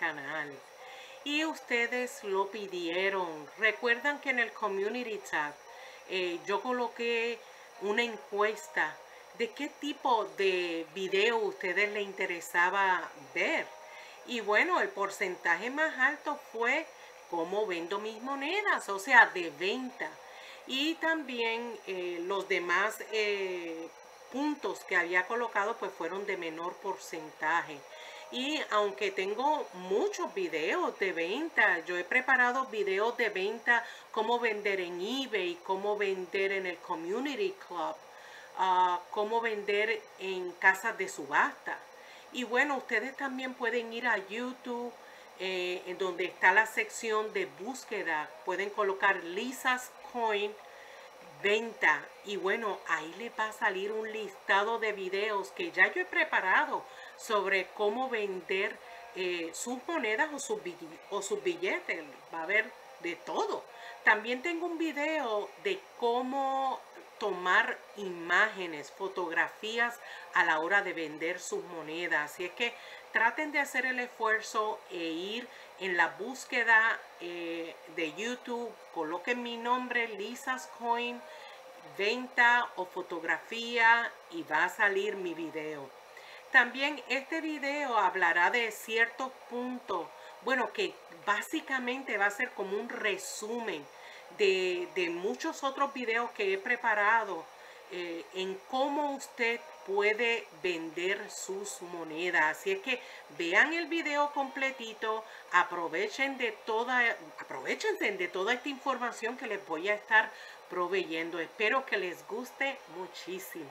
canal. Y ustedes lo pidieron. Recuerdan que en el Community tab yo coloqué una encuesta de qué tipo de video a ustedes les interesaba ver. Y bueno, el porcentaje más alto fue cómo vendo mis monedas, o sea, de venta. Y también los demás puntos que había colocado pues fueron de menor porcentaje. Y aunque tengo muchos videos de venta, yo he preparado videos de venta, cómo vender en eBay, cómo vender en el Community Club, cómo vender en casas de subasta. Y bueno, ustedes también pueden ir a YouTube, en donde está la sección de búsqueda. Pueden colocar Lisa's Coin venta y bueno, ahí les va a salir un listado de videos que ya yo he preparado sobre cómo vender sus monedas o sus billetes. Va a haber de todo. También tengo un video de cómo tomar imágenes, fotografías a la hora de vender sus monedas. Así es que traten de hacer el esfuerzo e ir en la búsqueda de YouTube, coloquen mi nombre, Lisa's Coin, venta o fotografía y va a salir mi video. También este video hablará de ciertos puntos, bueno, que básicamente va a ser como un resumen de muchos otros videos que he preparado en cómo usted puede vender sus monedas. Así es que vean el video completito, aprovechense de toda esta información que les voy a estar proveyendo. Espero que les guste muchísimo.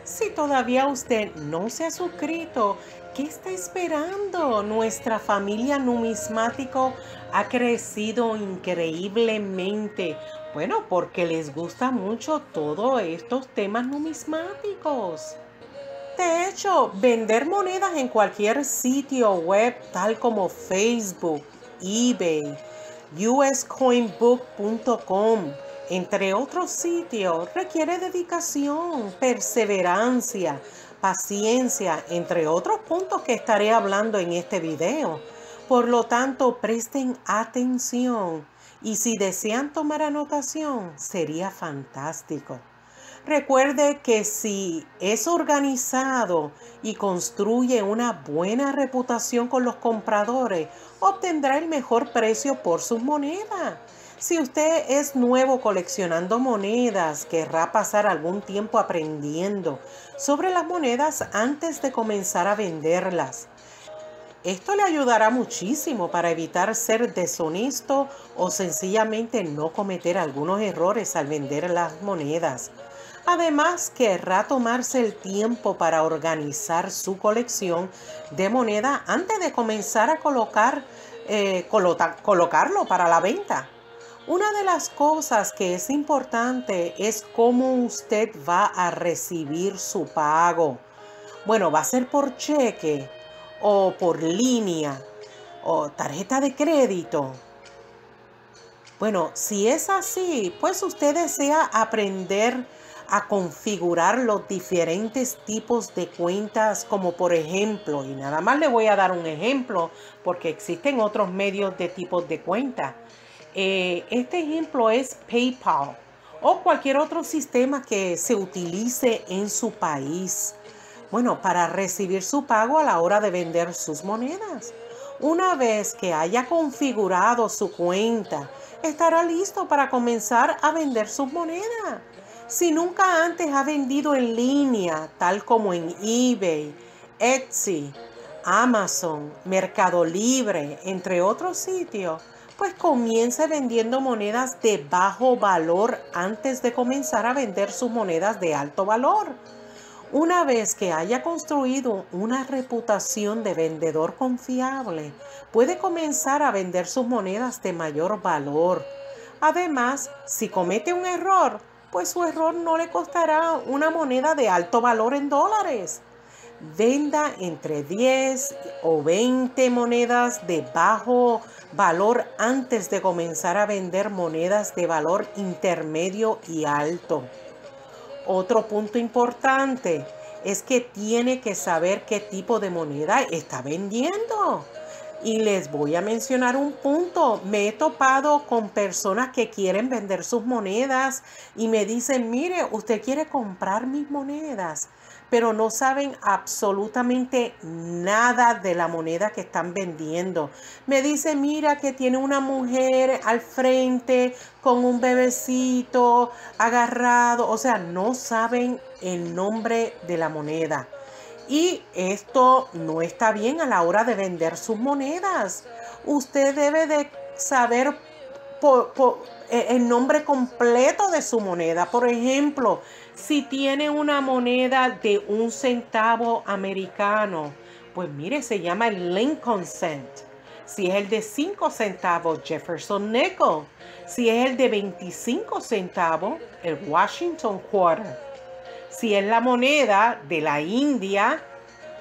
Si todavía usted no se ha suscrito, ¿qué está esperando? Nuestra familia numismático ha crecido increíblemente. Bueno, porque les gusta mucho todos estos temas numismáticos. De hecho, vender monedas en cualquier sitio web, tal como Facebook, eBay, uscoinbook.com, entre otros sitios, requiere dedicación, perseverancia, paciencia, entre otros puntos que estaré hablando en este video. Por lo tanto, presten atención y si desean tomar anotación, sería fantástico. Recuerde que si es organizado y construye una buena reputación con los compradores, obtendrá el mejor precio por sus monedas. Si usted es nuevo coleccionando monedas, querrá pasar algún tiempo aprendiendo sobre las monedas antes de comenzar a venderlas. Esto le ayudará muchísimo para evitar ser deshonesto o sencillamente no cometer algunos errores al vender las monedas. Además, querrá tomarse el tiempo para organizar su colección de moneda antes de comenzar a colocarlo para la venta. Una de las cosas que es importante es cómo usted va a recibir su pago. Bueno, va a ser por cheque o por línea o tarjeta de crédito. Bueno, si es así, pues usted desea aprender a configurar los diferentes tipos de cuentas, como por ejemplo, y nada más le voy a dar un ejemplo porque existen otros medios de tipos de cuenta. Este ejemplo es PayPal o cualquier otro sistema que se utilice en su país. Bueno, para recibir su pago a la hora de vender sus monedas. Una vez que haya configurado su cuenta, estará listo para comenzar a vender sus monedas. Si nunca antes ha vendido en línea, tal como en eBay, Etsy, Amazon, Mercado Libre, entre otros sitios, pues comience vendiendo monedas de bajo valor antes de comenzar a vender sus monedas de alto valor. Una vez que haya construido una reputación de vendedor confiable, puede comenzar a vender sus monedas de mayor valor. Además, si comete un error, pues su error no le costará una moneda de alto valor en dólares. Venda entre 10 o 20 monedas de bajo valor antes de comenzar a vender monedas de valor intermedio y alto. Otro punto importante es que tiene que saber qué tipo de moneda está vendiendo. Y les voy a mencionar un punto. Me he topado con personas que quieren vender sus monedas y me dicen, mire, usted quiere comprar mis monedas, pero no saben absolutamente nada de la moneda que están vendiendo. Me dice, mira que tiene una mujer al frente con un bebecito agarrado. O sea, no saben el nombre de la moneda. Y esto no está bien a la hora de vender sus monedas. Usted debe de saber el nombre completo de su moneda. Por ejemplo, si tiene una moneda de 1 centavo americano, pues mire, se llama el Lincoln Cent. Si es el de 5 centavos, Jefferson Nickel. Si es el de 25 centavos, el Washington Quarter. Si es la moneda de la India,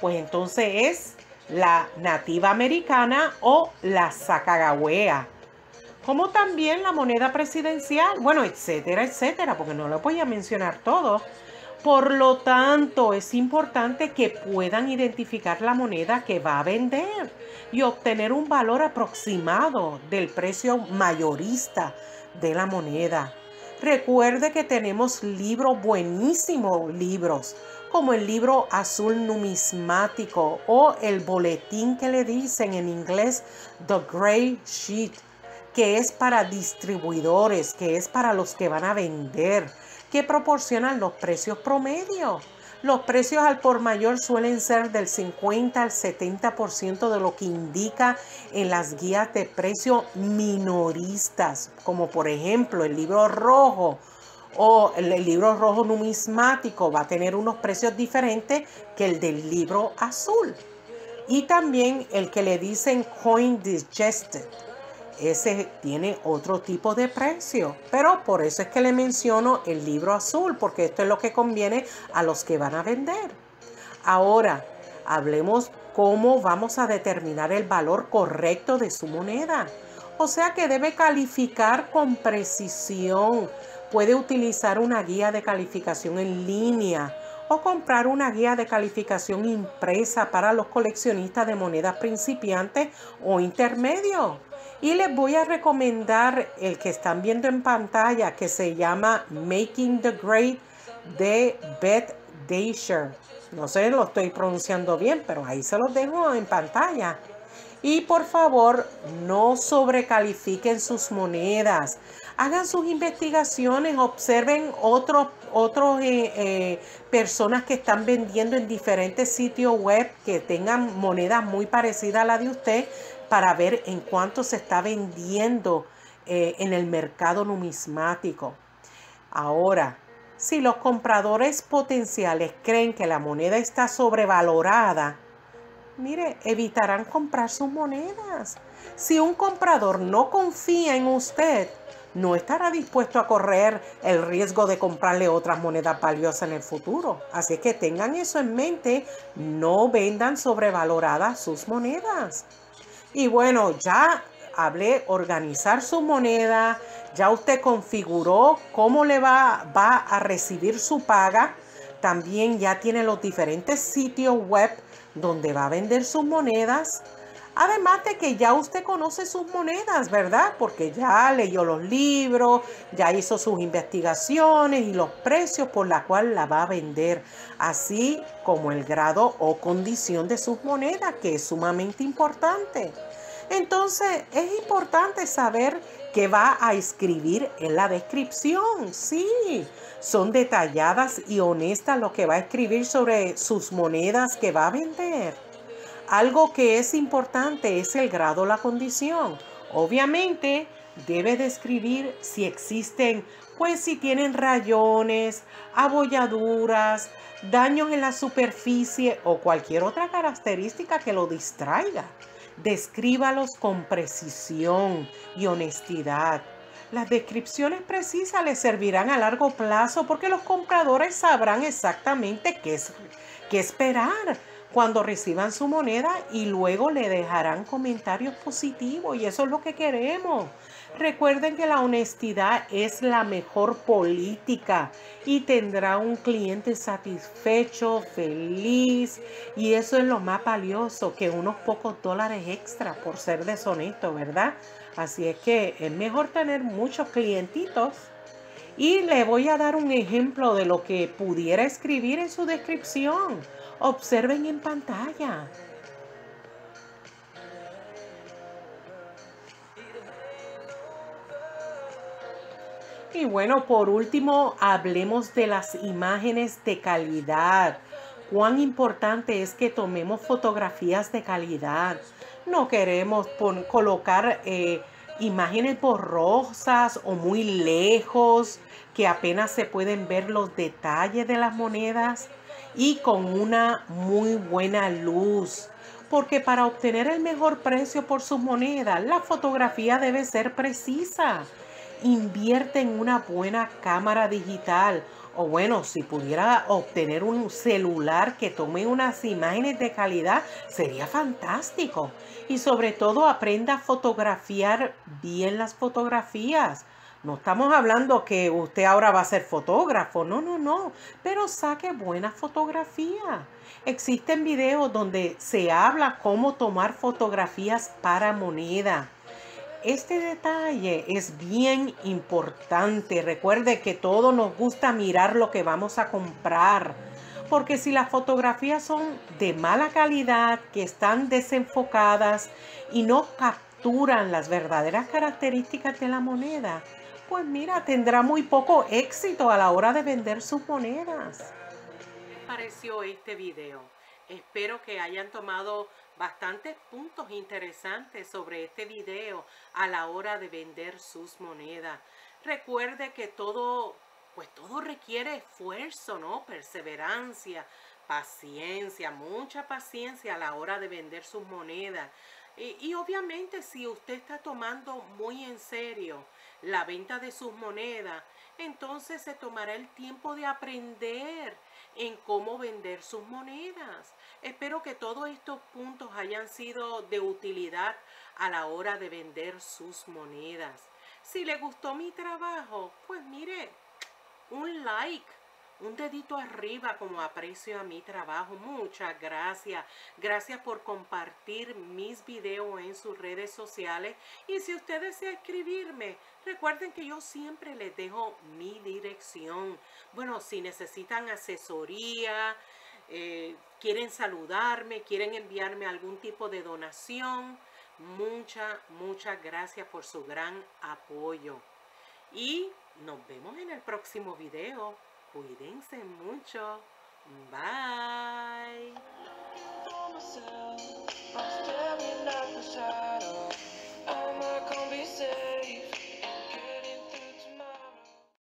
pues entonces es la nativa americana o la sacagawea. Como también la moneda presidencial, bueno, etcétera, etcétera, porque no lo voy a mencionar todo. Por lo tanto, es importante que puedan identificar la moneda que va a vender y obtener un valor aproximado del precio mayorista de la moneda. Recuerde que tenemos libros, buenísimos libros, como el libro azul numismático o el boletín que le dicen en inglés The Gray Sheet, que es para distribuidores, que es para los que van a vender, que proporcionan los precios promedio. Los precios al por mayor suelen ser del 50 al 70% de lo que indica en las guías de precio minoristas, como por ejemplo el libro rojo o el libro rojo numismático va a tener unos precios diferentes que el del libro azul. Y también el que le dicen Coin Digested. Ese tiene otro tipo de precio, pero por eso es que le menciono el libro azul, porque esto es lo que conviene a los que van a vender. Ahora, hablemos cómo vamos a determinar el valor correcto de su moneda. O sea que debe calificar con precisión. Puede utilizar una guía de calificación en línea o comprar una guía de calificación impresa para los coleccionistas de monedas principiantes o intermedios. Y les voy a recomendar el que están viendo en pantalla, que se llama Making the Grade de Beth Daisher. No sé, lo estoy pronunciando bien, pero ahí se los dejo en pantalla. Y por favor, no sobrecalifiquen sus monedas. Hagan sus investigaciones, observen otros personas que están vendiendo en diferentes sitios web que tengan monedas muy parecidas a la de usted para ver en cuánto se está vendiendo en el mercado numismático. Ahora, si los compradores potenciales creen que la moneda está sobrevalorada, mire, evitarán comprar sus monedas. Si un comprador no confía en usted, no estará dispuesto a correr el riesgo de comprarle otras monedas valiosas en el futuro. Así que tengan eso en mente, no vendan sobrevaloradas sus monedas. Y bueno, ya hablé organizar su moneda, ya usted configuró cómo le va a recibir su paga. También ya tiene los diferentes sitios web donde va a vender sus monedas. Además de que ya usted conoce sus monedas, ¿verdad? Porque ya leyó los libros, ya hizo sus investigaciones y los precios por los cuales la va a vender, así como el grado o condición de sus monedas, que es sumamente importante. Entonces, es importante saber qué va a escribir en la descripción. Sí, son detalladas y honestas lo que va a escribir sobre sus monedas que va a vender. Algo que es importante es el grado o la condición. Obviamente, debe describir si existen, pues si tienen rayones, abolladuras, daños en la superficie o cualquier otra característica que lo distraiga. Descríbalos con precisión y honestidad. Las descripciones precisas les servirán a largo plazo porque los compradores sabrán exactamente qué esperar cuando reciban su moneda y luego le dejarán comentarios positivos y eso es lo que queremos. Recuerden que la honestidad es la mejor política y tendrá un cliente satisfecho, feliz, y eso es lo más valioso que unos pocos dólares extra por ser deshonesto, ¿verdad? Así es que es mejor tener muchos clientitos. Y le voy a dar un ejemplo de lo que pudiera escribir en su descripción. Observen en pantalla. Y bueno, por último, hablemos de las imágenes de calidad. Cuán importante es que tomemos fotografías de calidad. No queremos colocar imágenes borrosas o muy lejos, que apenas se pueden ver los detalles de las monedas y con una muy buena luz. Porque para obtener el mejor precio por sus monedas, la fotografía debe ser precisa. Invierte en una buena cámara digital, o bueno, si pudiera obtener un celular que tome unas imágenes de calidad, sería fantástico. Y sobre todo aprenda a fotografiar bien las fotografías. No estamos hablando que usted ahora va a ser fotógrafo, no, no, no, pero saque buena fotografía. Existen videos donde se habla cómo tomar fotografías para moneda. Este detalle es bien importante. Recuerde que todos nos gusta mirar lo que vamos a comprar, porque si las fotografías son de mala calidad, que están desenfocadas y no capturan las verdaderas características de la moneda, pues mira, tendrá muy poco éxito a la hora de vender sus monedas. ¿Qué les pareció este video? Espero que hayan tomado bastantes puntos interesantes sobre este video a la hora de vender sus monedas. Recuerde que pues todo requiere esfuerzo, ¿no? Perseverancia, paciencia, mucha paciencia a la hora de vender sus monedas. Y obviamente si usted está tomando muy en serio la venta de sus monedas, entonces se tomará el tiempo de aprender en cómo vender sus monedas. Espero que todos estos puntos hayan sido de utilidad a la hora de vender sus monedas. Si le gustó mi trabajo, pues mire, un like, un dedito arriba como aprecio a mi trabajo. Muchas gracias. Gracias por compartir mis videos en sus redes sociales. Y si usted desea escribirme, recuerden que yo siempre les dejo mi dirección. Bueno, si necesitan asesoría, quieren saludarme, quieren enviarme algún tipo de donación, muchas gracias por su gran apoyo. Y nos vemos en el próximo video. Cuídense mucho. Bye.